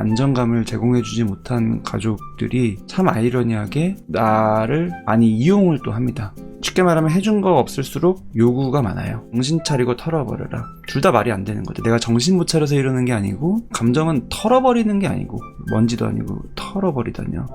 안정감을 제공해주지 못한 가족들이 참 아이러니하게 나를 많이 이용을 또 합니다. 쉽게 말하면 해준 거 없을수록 요구가 많아요. 정신 차리고 털어버려라. 둘 다 말이 안 되는 거죠. 내가 정신 못 차려서 이러는 게 아니고, 감정은 털어버리는 게 아니고, 먼지도 아니고 털어버리다뇨.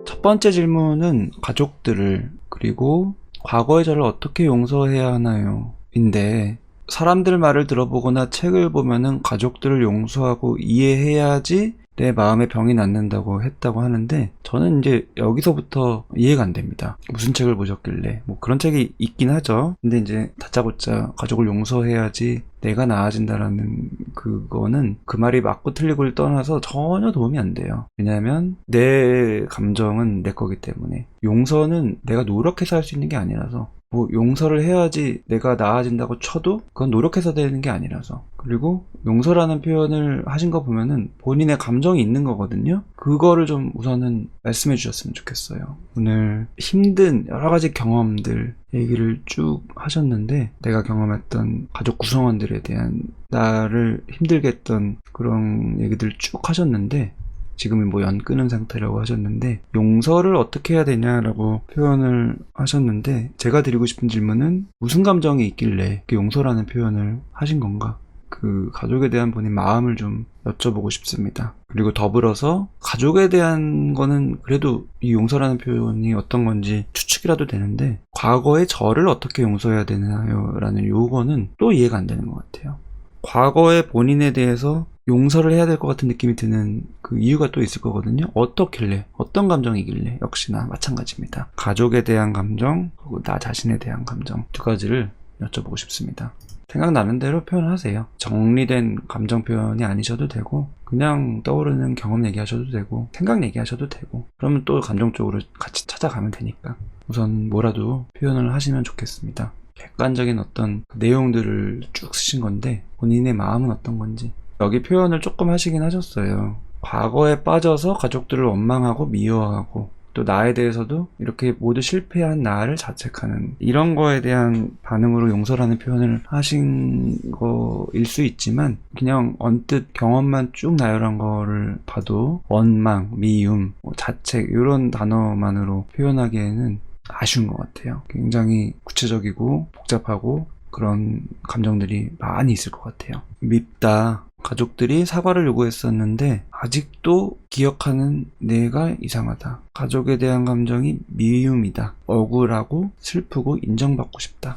첫 번째 질문은 가족들을, 그리고 과거의 저를 어떻게 용서해야 하나요? 인데, 사람들 말을 들어보거나 책을 보면은 가족들을 용서하고 이해해야지 내 마음의 병이 낫는다고 했다고 하는데, 저는 이제 여기서부터 이해가 안 됩니다. 무슨 책을 보셨길래. 뭐 그런 책이 있긴 하죠. 근데 이제 다짜고짜 가족을 용서해야지 내가 나아진다라는 그거는, 그 말이 맞고 틀리고를 떠나서 전혀 도움이 안 돼요. 왜냐하면 내 감정은 내 거기 때문에. 용서는 내가 노력해서 할 수 있는 게 아니라서, 뭐 용서를 해야지 내가 나아진다고 쳐도 그건 노력해서 되는 게 아니라서. 그리고 용서라는 표현을 하신 거 보면은 본인의 감정이 있는 거거든요. 그거를 좀 우선은 말씀해 주셨으면 좋겠어요. 오늘 힘든 여러 가지 경험들 얘기를 쭉 하셨는데, 내가 경험했던 가족 구성원들에 대한 나를 힘들게 했던 그런 얘기들 쭉 하셨는데, 지금은 뭐 연 끊은 상태라고 하셨는데, 용서를 어떻게 해야 되냐라고 표현을 하셨는데, 제가 드리고 싶은 질문은 무슨 감정이 있길래 그 용서라는 표현을 하신 건가? 그 가족에 대한 본인 마음을 좀 여쭤보고 싶습니다. 그리고 더불어서 가족에 대한 거는 그래도 이 용서라는 표현이 어떤 건지 추측이라도 되는데, 과거의 저를 어떻게 용서해야 되나요? 라는 요거는 또 이해가 안 되는 것 같아요. 과거의 본인에 대해서 용서를 해야 될 것 같은 느낌이 드는 그 이유가 또 있을 거거든요. 어떻길래, 어떤 감정이길래. 역시나 마찬가지입니다. 가족에 대한 감정, 그리고 나 자신에 대한 감정, 두 가지를 여쭤보고 싶습니다. 생각나는 대로 표현하세요. 정리된 감정 표현이 아니셔도 되고, 그냥 떠오르는 경험 얘기하셔도 되고, 생각 얘기하셔도 되고, 그러면 또 감정 쪽으로 같이 찾아가면 되니까 우선 뭐라도 표현을 하시면 좋겠습니다. 객관적인 어떤 내용들을 쭉 쓰신 건데, 본인의 마음은 어떤 건지 여기 표현을 조금 하시긴 하셨어요. 과거에 빠져서 가족들을 원망하고 미워하고, 또 나에 대해서도 이렇게 모두 실패한 나를 자책하는, 이런 거에 대한 반응으로 용서라는 표현을 하신 거일 수 있지만, 그냥 언뜻 경험만 쭉 나열한 거를 봐도 원망, 미움, 자책 이런 단어만으로 표현하기에는 아쉬운 것 같아요. 굉장히 구체적이고 복잡하고 그런 감정들이 많이 있을 것 같아요. 밉다. 가족들이 사과를 요구했었는데 아직도 기억하는 내가 이상하다. 가족에 대한 감정이 미움이다. 억울하고 슬프고 인정받고 싶다.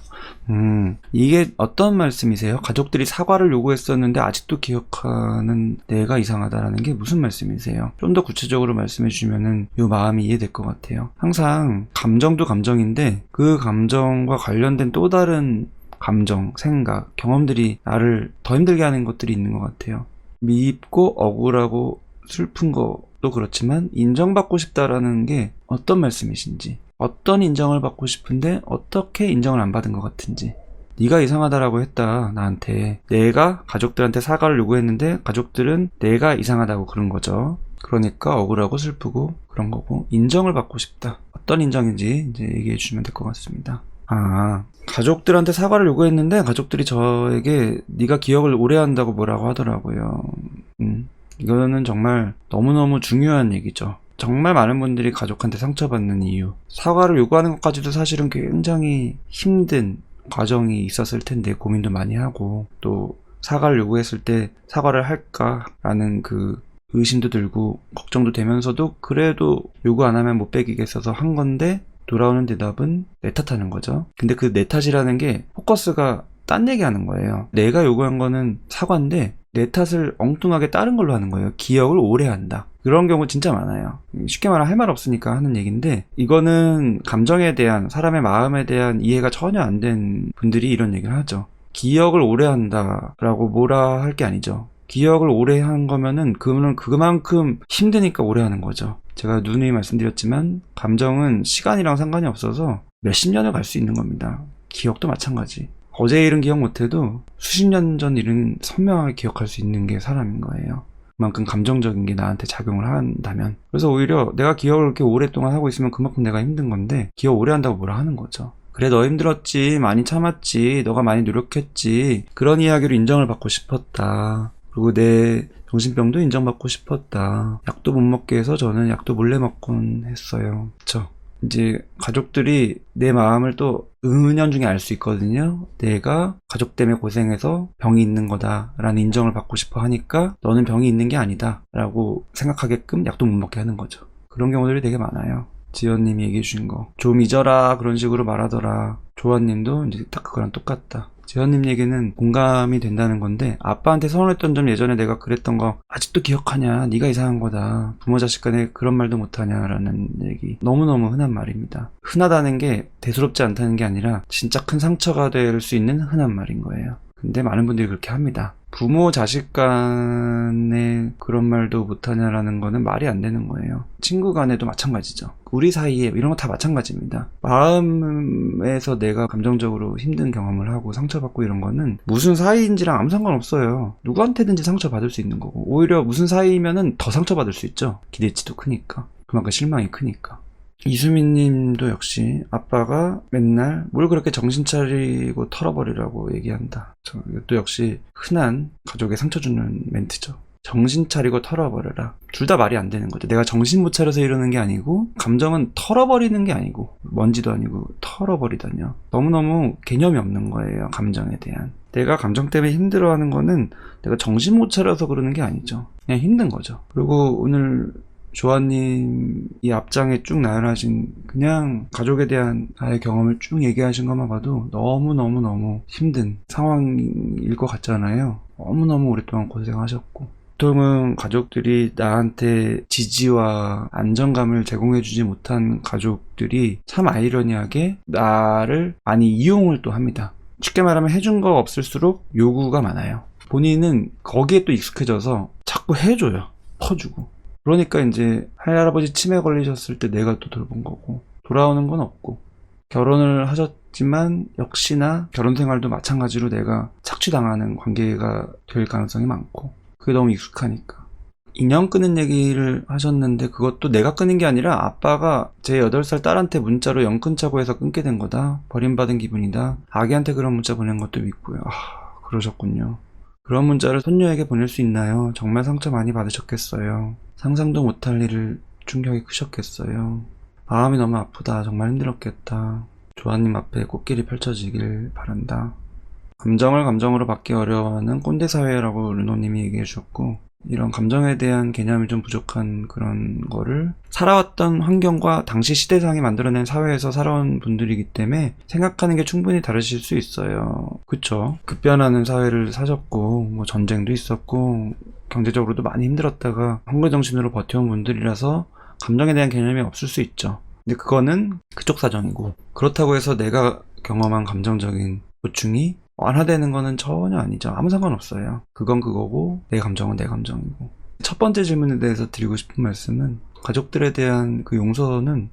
이게 어떤 말씀이세요? 가족들이 사과를 요구했었는데 아직도 기억하는 내가 이상하다라는 게 무슨 말씀이세요? 좀 더 구체적으로 말씀해 주시면은 이 마음이 이해될 것 같아요. 항상 감정도 감정인데, 그 감정과 관련된 또 다른 감정, 생각, 경험들이 나를 더 힘들게 하는 것들이 있는 것 같아요. 미입고 억울하고 슬픈 것도 그렇지만, 인정받고 싶다라는 게 어떤 말씀이신지, 어떤 인정을 받고 싶은데 어떻게 인정을 안 받은 것 같은지. 네가 이상하다라고 했다, 나한테. 내가 가족들한테 사과를 요구했는데 가족들은 내가 이상하다고 그런 거죠. 그러니까 억울하고 슬프고 그런 거고, 인정을 받고 싶다. 어떤 인정인지 이제 얘기해 주시면 될 것 같습니다. 가족들한테 사과를 요구했는데 가족들이 저에게 네가 기억을 오래 한다고 뭐라고 하더라고요. 이거는 정말 너무너무 중요한 얘기죠. 정말 많은 분들이 가족한테 상처받는 이유, 사과를 요구하는 것까지도 사실은 굉장히 힘든 과정이 있었을 텐데, 고민도 많이 하고, 또 사과를 요구했을 때 사과를 할까라는 그 의심도 들고 걱정도 되면서도 그래도 요구 안 하면 못 베기겠어서 한 건데, 돌아오는 대답은 내 탓하는 거죠. 근데 그 내 탓이라는 게 포커스가 딴 얘기하는 거예요. 내가 요구한 거는 사과인데 내 탓을 엉뚱하게 다른 걸로 하는 거예요. 기억을 오래 한다. 그런 경우 진짜 많아요. 쉽게 말하면 할 말 없으니까 하는 얘기인데, 이거는 감정에 대한, 사람의 마음에 대한 이해가 전혀 안 된 분들이 이런 얘기를 하죠. 기억을 오래 한다라고 뭐라 할 게 아니죠. 기억을 오래 한 거면은 그만큼 힘드니까 오래 하는 거죠. 제가 누누이 말씀드렸지만 감정은 시간이랑 상관이 없어서 몇십 년을 갈 수 있는 겁니다. 기억도 마찬가지. 어제 일은 기억 못해도 수십 년 전 일은 선명하게 기억할 수 있는 게 사람인 거예요. 그만큼 감정적인 게 나한테 작용을 한다면. 그래서 오히려 내가 기억을 그렇게 오랫동안 하고 있으면 그만큼 내가 힘든 건데, 기억 오래 한다고 뭐라 하는 거죠. 그래, 너 힘들었지, 많이 참았지, 너가 많이 노력했지, 그런 이야기로 인정을 받고 싶었다. 그리고 내 정신병도 인정받고 싶었다. 약도 못 먹게 해서 저는 약도 몰래 먹곤 했어요. 그쵸? 이제 가족들이 내 마음을 또 은연중에 알 수 있거든요. 내가 가족 때문에 고생해서 병이 있는 거다라는 인정을 받고 싶어 하니까 너는 병이 있는 게 아니다 라고 생각하게끔 약도 못 먹게 하는 거죠. 그런 경우들이 되게 많아요. 지연님이 얘기해 주신 거. 좀 잊어라 그런 식으로 말하더라. 조아님도 이제 딱 그거랑 똑같다. 지연님 얘기는 공감이 된다는 건데, 아빠한테 서운했던 점 예전에 내가 그랬던 거 아직도 기억하냐, 네가 이상한 거다, 부모 자식 간에 그런 말도 못하냐 라는 얘기, 너무너무 흔한 말입니다. 흔하다는 게 대수롭지 않다는 게 아니라 진짜 큰 상처가 될 수 있는 흔한 말인 거예요. 근데 많은 분들이 그렇게 합니다. 부모 자식 간에 그런 말도 못하냐라는 거는 말이 안 되는 거예요. 친구 간에도 마찬가지죠. 우리 사이에 이런 거 다 마찬가지입니다. 마음에서 내가 감정적으로 힘든 경험을 하고 상처받고 이런 거는 무슨 사이인지랑 아무 상관없어요. 누구한테든지 상처받을 수 있는 거고, 오히려 무슨 사이면은 더 상처받을 수 있죠. 기대치도 크니까, 그만큼 실망이 크니까. 이수민 님도 역시 아빠가 맨날 뭘 그렇게 정신 차리고 털어버리라고 얘기한다. 이것도 역시 흔한 가족에 상처 주는 멘트죠. 정신 차리고 털어버려라. 둘 다 말이 안 되는 거죠. 내가 정신 못 차려서 이러는 게 아니고, 감정은 털어버리는 게 아니고, 먼지도 아니고 털어버리다뇨. 너무너무 개념이 없는 거예요, 감정에 대한. 내가 감정 때문에 힘들어하는 거는 내가 정신 못 차려서 그러는 게 아니죠. 그냥 힘든 거죠. 그리고 오늘 조아님 이 앞장에 쭉 나열하신 그냥 가족에 대한 나의 경험을 쭉 얘기하신 것만 봐도 너무너무너무 힘든 상황일 것 같잖아요. 너무너무 오랫동안 고생하셨고, 보통은 가족들이 나한테 지지와 안정감을 제공해주지 못한 가족들이 참 아이러니하게 나를 많이 이용을 또 합니다. 쉽게 말하면 해준 거 없을수록 요구가 많아요. 본인은 거기에 또 익숙해져서 자꾸 해줘요. 퍼주고. 그러니까 이제 할아버지 치매 걸리셨을 때 내가 또 돌본 거고, 돌아오는 건 없고, 결혼을 하셨지만 역시나 결혼 생활도 마찬가지로 내가 착취당하는 관계가 될 가능성이 많고, 그게 너무 익숙하니까. 인연 끄는 얘기를 하셨는데, 그것도 내가 끊은 게 아니라 아빠가 제 8살 딸한테 문자로 연 끊자고 해서 끊게 된 거다, 버림받은 기분이다, 아기한테 그런 문자 보낸 것도 있고요. 그러셨군요. 그런 문자를 손녀에게 보낼 수 있나요? 정말 상처 많이 받으셨겠어요. 상상도 못할 일을 충격이 크셨겠어요. 마음이 너무 아프다. 정말 힘들었겠다. 조아님 앞에 꽃길이 펼쳐지길 바란다. 감정을 감정으로 받기 어려워하는 꼰대 사회라고 르노님이 얘기해 주셨고, 이런 감정에 대한 개념이 좀 부족한 그런 거를 살아왔던 환경과 당시 시대상이 만들어낸 사회에서 살아온 분들이기 때문에 생각하는 게 충분히 다르실 수 있어요. 그쵸? 급변하는 사회를 사셨고, 뭐 전쟁도 있었고, 경제적으로도 많이 힘들었다가 한글정신으로 버텨온 분들이라서 감정에 대한 개념이 없을 수 있죠. 근데 그거는 그쪽 사정이고, 그렇다고 해서 내가 경험한 감정적인 고충이 완화되는 거는 전혀 아니죠. 아무 상관없어요. 그건 그거고, 내 감정은 내 감정이고. 첫 번째 질문에 대해서 드리고 싶은 말씀은, 가족들에 대한 그 용서는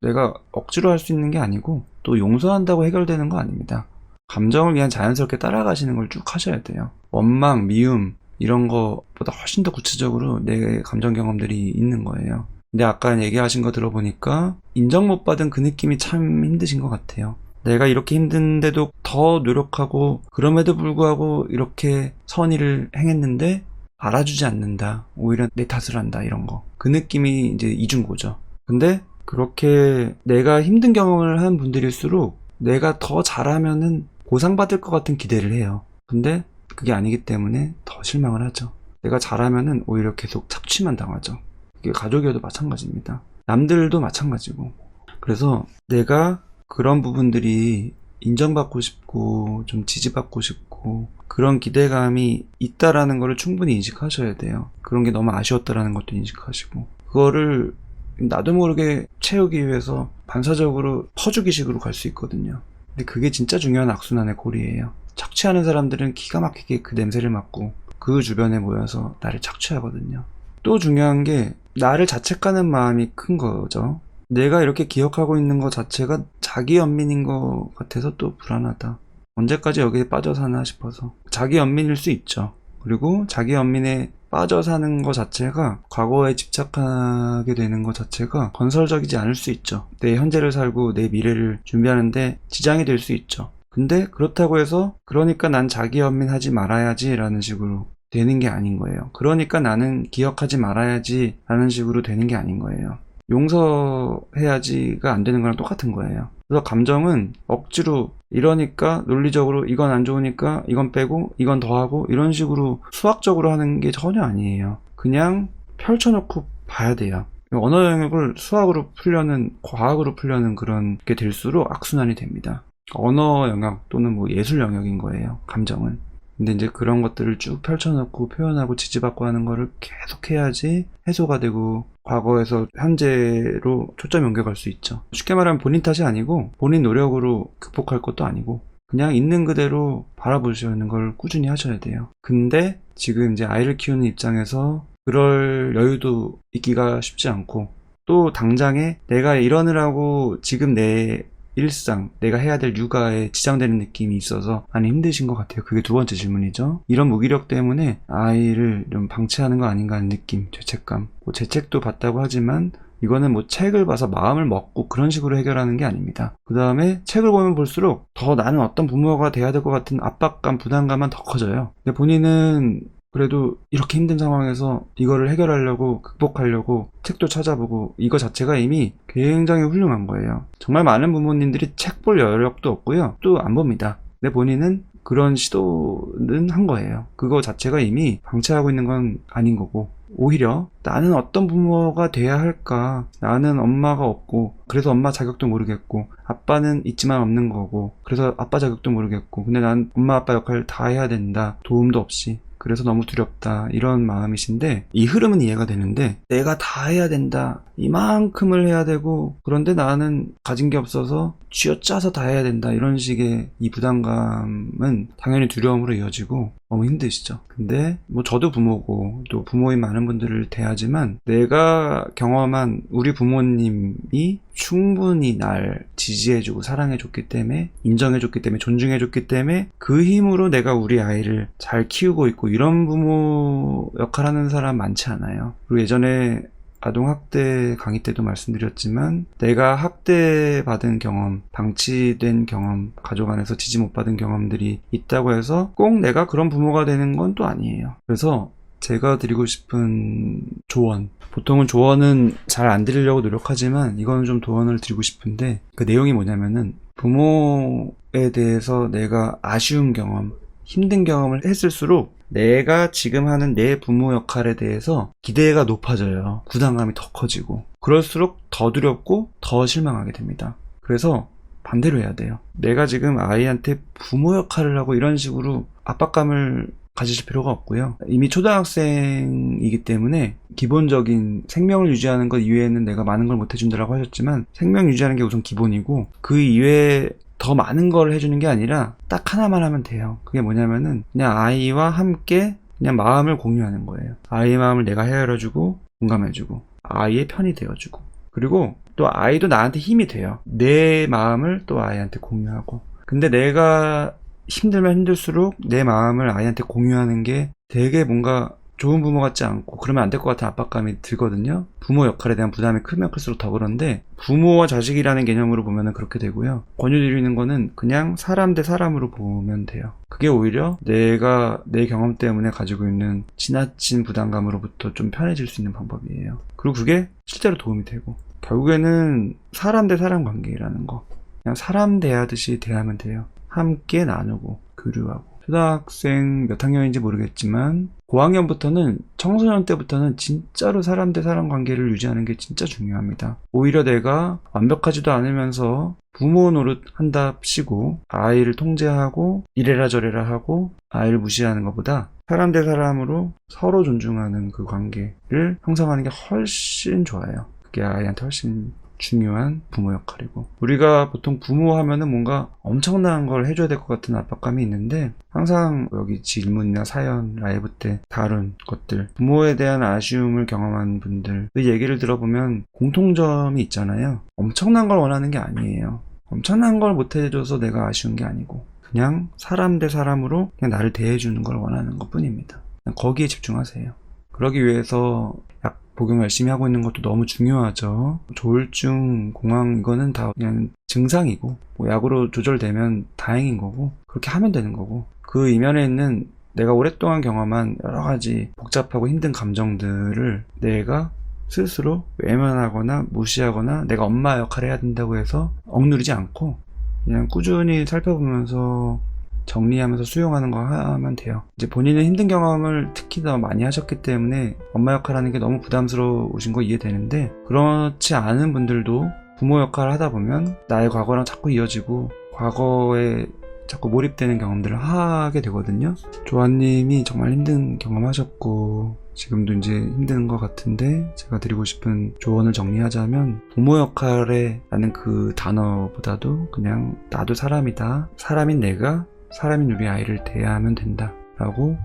내가 억지로 할 수 있는 게 아니고, 또 용서한다고 해결되는 거 아닙니다. 감정을 그냥 자연스럽게 따라가시는 걸 쭉 하셔야 돼요. 원망, 미움 이런 거보다 훨씬 더 구체적으로 내 감정 경험들이 있는 거예요. 근데 아까 얘기하신 거 들어보니까 인정 못 받은 그 느낌이 참 힘드신 것 같아요. 내가 이렇게 힘든데도 더 노력하고, 그럼에도 불구하고 이렇게 선의를 행했는데 알아주지 않는다, 오히려 내 탓을 한다, 이런 거. 그 느낌이 이제 이중고죠. 근데 그렇게 내가 힘든 경험을 한 분들일수록 내가 더 잘하면은 보상받을 것 같은 기대를 해요. 근데 그게 아니기 때문에 더 실망을 하죠. 내가 잘하면은 오히려 계속 착취만 당하죠. 그게 가족이어도 마찬가지입니다. 남들도 마찬가지고. 그래서 내가 그런 부분들이 인정받고 싶고 좀 지지받고 싶고 그런 기대감이 있다라는 거를 충분히 인식하셔야 돼요. 그런 게 너무 아쉬웠다라는 것도 인식하시고, 그거를 나도 모르게 채우기 위해서 반사적으로 퍼주기식으로 갈 수 있거든요. 근데 그게 진짜 중요한 악순환의 고리예요. 착취하는 사람들은 기가 막히게 그 냄새를 맡고 그 주변에 모여서 나를 착취하거든요. 또 중요한 게 나를 자책하는 마음이 큰 거죠. 내가 이렇게 기억하고 있는 것 자체가 자기 연민인 것 같아서 또 불안하다. 언제까지 여기에 빠져 사나 싶어서. 자기 연민일 수 있죠. 그리고 자기 연민에 빠져 사는 것 자체가, 과거에 집착하게 되는 것 자체가 건설적이지 않을 수 있죠. 내 현재를 살고 내 미래를 준비하는데 지장이 될 수 있죠. 근데 그렇다고 해서 그러니까 난 자기 연민하지 말아야지 라는 식으로 되는 게 아닌 거예요. 그러니까 나는 기억하지 말아야지 라는 식으로 되는 게 아닌 거예요. 용서해야지가 안 되는 거랑 똑같은 거예요. 그래서 감정은 억지로, 이러니까 논리적으로 이건 안 좋으니까 이건 빼고 이건 더하고 이런 식으로 수학적으로 하는 게 전혀 아니에요. 그냥 펼쳐놓고 봐야 돼요. 언어 영역을 수학으로 풀려는, 과학으로 풀려는 그런 게 될수록 악순환이 됩니다. 언어 영역 또는 뭐 예술 영역인 거예요, 감정은. 근데 이제 그런 것들을 쭉 펼쳐놓고 표현하고 지지받고 하는 거를 계속 해야지 해소가 되고 과거에서 현재로 초점이 옮겨갈 수 있죠. 쉽게 말하면 본인 탓이 아니고 본인 노력으로 극복할 것도 아니고 그냥 있는 그대로 바라보시는 걸 꾸준히 하셔야 돼요. 근데 지금 이제 아이를 키우는 입장에서 그럴 여유도 있기가 쉽지 않고, 또 당장에 내가 이러느라고 지금 내 일상, 내가 해야 될 육아에 지장되는 느낌이 있어서 많이 힘드신 것 같아요. 그게 두 번째 질문이죠. 이런 무기력 때문에 아이를 좀 방치하는 거 아닌가 하는 느낌, 죄책감. 뭐 죄책도 받다고 하지만 이거는 뭐 책을 봐서 마음을 먹고 그런 식으로 해결하는 게 아닙니다. 그 다음에 책을 보면 볼수록 더 나는 어떤 부모가 돼야 될 것 같은 압박감, 부담감만 더 커져요. 근데 본인은 그래도 이렇게 힘든 상황에서 이거를 해결하려고, 극복하려고 책도 찾아보고 이거 자체가 이미 굉장히 훌륭한 거예요. 정말 많은 부모님들이 책 볼 여력도 없고요, 또 안 봅니다. 근데 본인은 그런 시도는 한 거예요. 그거 자체가 이미 방치하고 있는 건 아닌 거고, 오히려 나는 어떤 부모가 돼야 할까, 나는 엄마가 없고 그래서 엄마 자격도 모르겠고, 아빠는 있지만 없는 거고 그래서 아빠 자격도 모르겠고, 근데 난 엄마 아빠 역할 다 해야 된다, 도움도 없이. 그래서 너무 두렵다, 이런 마음이신데, 이 흐름은 이해가 되는데, 내가 다 해야 된다, 이만큼을 해야 되고, 그런데 나는 가진 게 없어서 쥐어짜서 다 해야 된다, 이런 식의 이 부담감은 당연히 두려움으로 이어지고 너무 힘드시죠. 근데 뭐 저도 부모고 또 부모인 많은 분들을 대하지만, 내가 경험한 우리 부모님이 충분히 날 지지해주고 사랑해줬기 때문에, 인정해줬기 때문에, 존중해줬기 때문에 그 힘으로 내가 우리 아이를 잘 키우고 있고, 이런 부모 역할하는 사람 많지 않아요. 그리고 예전에 아동학대 강의 때도 말씀드렸지만, 내가 학대받은 경험, 방치된 경험, 가족 안에서 지지 못 받은 경험들이 있다고 해서 꼭 내가 그런 부모가 되는 건 또 아니에요. 그래서 제가 드리고 싶은 조언, 보통은 조언은 잘 안 드리려고 노력하지만 이거는 좀 조언을 드리고 싶은데, 그 내용이 뭐냐면은, 부모에 대해서 내가 아쉬운 경험, 힘든 경험을 했을수록 내가 지금 하는 내 부모 역할에 대해서 기대가 높아져요. 부담감이 더 커지고, 그럴수록 더 두렵고 더 실망하게 됩니다. 그래서 반대로 해야 돼요. 내가 지금 아이한테 부모 역할을 하고 이런 식으로 압박감을 가지실 필요가 없고요. 이미 초등학생이기 때문에 기본적인 생명을 유지하는 것 이외에는 내가 많은 걸 못 해준다라고 하셨지만, 생명 유지하는 게 우선 기본이고, 그 이외에 더 많은 걸 해주는 게 아니라 딱 하나만 하면 돼요. 그게 뭐냐면은 그냥 아이와 함께 그냥 마음을 공유하는 거예요. 아이의 마음을 내가 헤아려주고 공감해주고 아이의 편이 되어주고, 그리고 또 아이도 나한테 힘이 돼요. 내 마음을 또 아이한테 공유하고. 근데 내가 힘들면 힘들수록 내 마음을 아이한테 공유하는 게 되게 뭔가 좋은 부모 같지 않고, 그러면 안 될 것 같은 압박감이 들거든요. 부모 역할에 대한 부담이 크면 클수록 더 그런데, 부모와 자식이라는 개념으로 보면은 그렇게 되고요. 권유드리는 거는 그냥 사람 대 사람으로 보면 돼요. 그게 오히려 내가 내 경험 때문에 가지고 있는 지나친 부담감으로부터 좀 편해질 수 있는 방법이에요. 그리고 그게 실제로 도움이 되고, 결국에는 사람 대 사람 관계라는 거, 그냥 사람 대하듯이 대하면 돼요. 함께 나누고 교류하고. 초등학생 몇 학년인지 모르겠지만 고학년부터는, 청소년 때부터는 진짜로 사람 대 사람 관계를 유지하는 게 진짜 중요합니다. 오히려 내가 완벽하지도 않으면서 부모 노릇 한답시고 아이를 통제하고 이래라 저래라 하고 아이를 무시하는 것보다 사람 대 사람으로 서로 존중하는 그 관계를 형성하는 게 훨씬 좋아요. 그게 아이한테 훨씬 중요한 부모 역할이고, 우리가 보통 부모 하면은 뭔가 엄청난 걸 해줘야 될 것 같은 압박감이 있는데, 항상 여기 질문이나 사연, 라이브 때 다룬 것들, 부모에 대한 아쉬움을 경험한 분들 그 얘기를 들어보면 공통점이 있잖아요. 엄청난 걸 원하는 게 아니에요. 엄청난 걸 못 해줘서 내가 아쉬운 게 아니고, 그냥 사람 대 사람으로 그냥 나를 대해주는 걸 원하는 것 뿐입니다. 그냥 거기에 집중하세요. 그러기 위해서 약 복용 열심히 하고 있는 것도 너무 중요하죠. 조울증, 공황 이거는 다 그냥 증상이고 뭐 약으로 조절되면 다행인 거고 그렇게 하면 되는 거고 그 이면에 있는 내가 오랫동안 경험한 여러 가지 복잡하고 힘든 감정들을 내가 스스로 외면하거나 무시하거나 내가 엄마 역할을 해야 된다고 해서 억누르지 않고 그냥 꾸준히 살펴보면서 정리하면서 수용하는 거 하면 돼요. 이제 본인은 힘든 경험을 특히 더 많이 하셨기 때문에 엄마 역할하는 게 너무 부담스러우신 거 이해되는데 그렇지 않은 분들도 부모 역할을 하다 보면 나의 과거랑 자꾸 이어지고 과거에 자꾸 몰입되는 경험들을 하게 되거든요. 조아님이 정말 힘든 경험하셨고 지금도 이제 힘든 것 같은데 제가 드리고 싶은 조언을 정리하자면 부모 역할에 라는 그 단어보다도 그냥 나도 사람이다. 사람인 내가 사람인 우리 아이를 대하면 된다 라고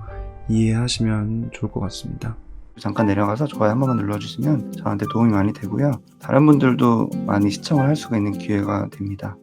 이해하시면 좋을 것 같습니다. 잠깐 내려가서 좋아요 한 번만 눌러주시면 저한테 도움이 많이 되고요. 다른 분들도 많이 시청을 할 수가 있는 기회가 됩니다.